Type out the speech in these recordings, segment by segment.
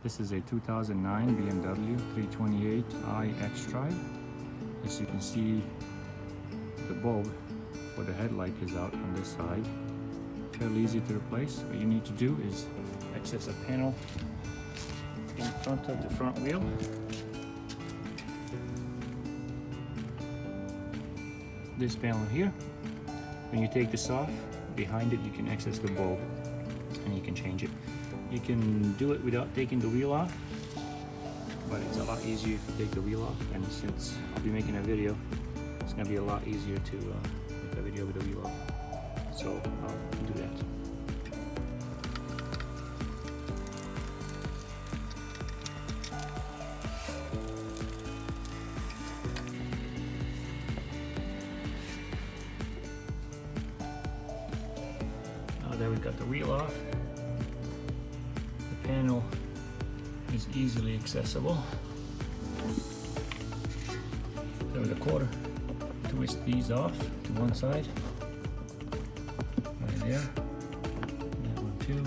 This is a 2009 BMW 328i Xdrive. As you can see, the bulb for the headlight is out on this side. Fairly easy to replace. What you need to do is access a panel in front of the front wheel. This panel here. When you take this off, behind it you can access the bulb and you can change it. You can do it without taking the wheel off, but it's a lot easier if you take the wheel off, and since I'll be making a video, it's going to be a lot easier to make a video with the wheel off. So I'll do that. Now that we've got the wheel off, the panel is easily accessible. So with a quarter, twist these off to one side, right there, that one too,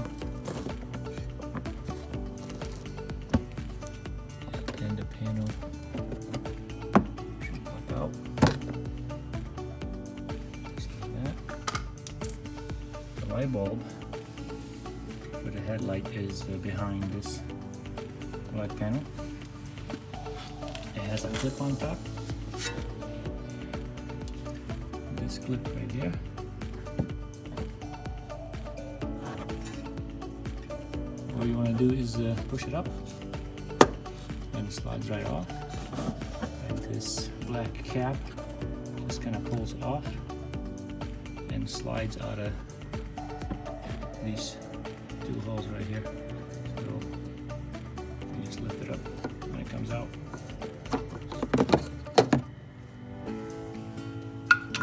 and the panel should pop out, just like that. The light bulb for the headlight is behind this black panel. It has a clip on top. This clip right here. All you want to do is push it up and it slides right off. And this black cap just kind of pulls off and slides out of these two holes right here. So you just lift it up when it comes out.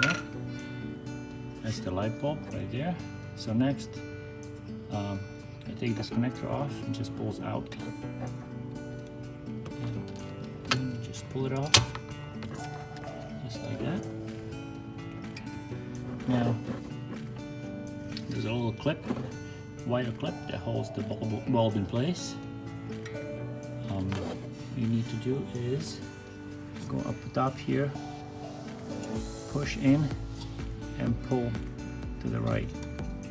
Yeah. That's the light bulb right there. So next, I take this connector off and just pulls out. And just pull it off, just like that. Now, there's a little clip, wire clip that holds the bulb in place. What you need to do is go up the top here, push in and pull to the right.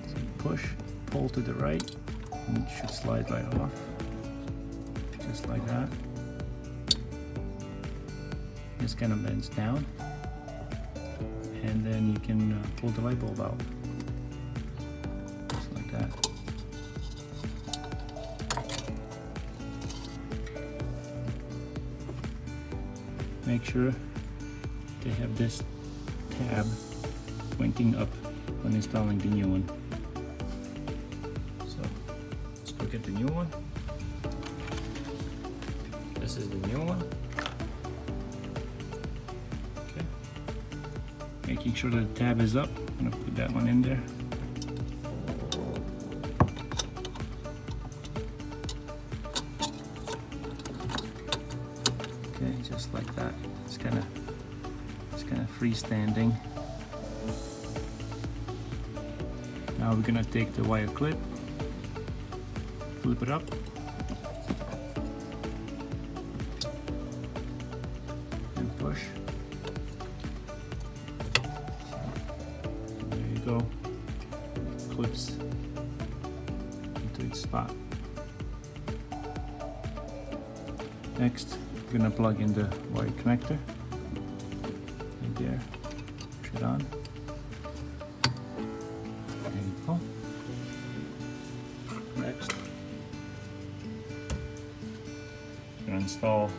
So push, pull to the right, and it should slide right off, just like that. This kind of bends down, and then you can pull the light bulb out, just like that. Make sure they have this tab pointing up when installing the new one. So let's look at the new one. This is the new one. Okay. Making sure that the tab is up. I'm gonna put that one in there. Okay, just like that. It's kind of freestanding. Now we're gonna take the wire clip, flip it up, and push. And there you go. It clips into its spot. Next, we're gonna plug in the wire connector right there. Push it on. There you go. Next, we're gonna install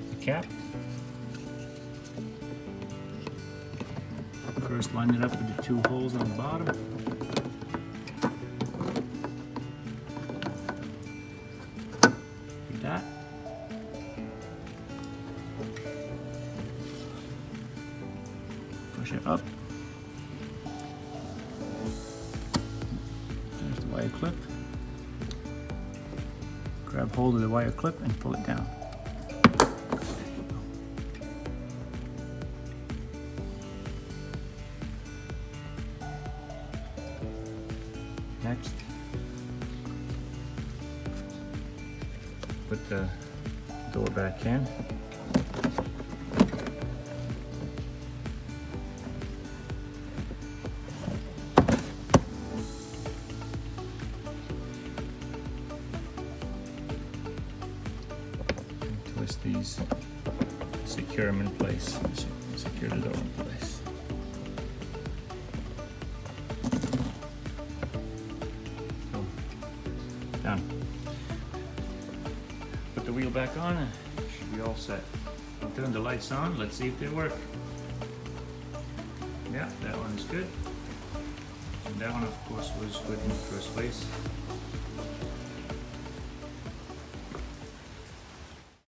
the cap. First, line it up with the two holes on the bottom. Like that. Push it up. There's the wire clip. Grab hold of the wire clip and pull it down. Next, put the door back in. And twist these, secure them in place, secure the door in place. So, done. Put the wheel back on and it should be all set. I'll turn the lights on, let's see if they work. Yeah, that one is good. And that one of course was good in the first place.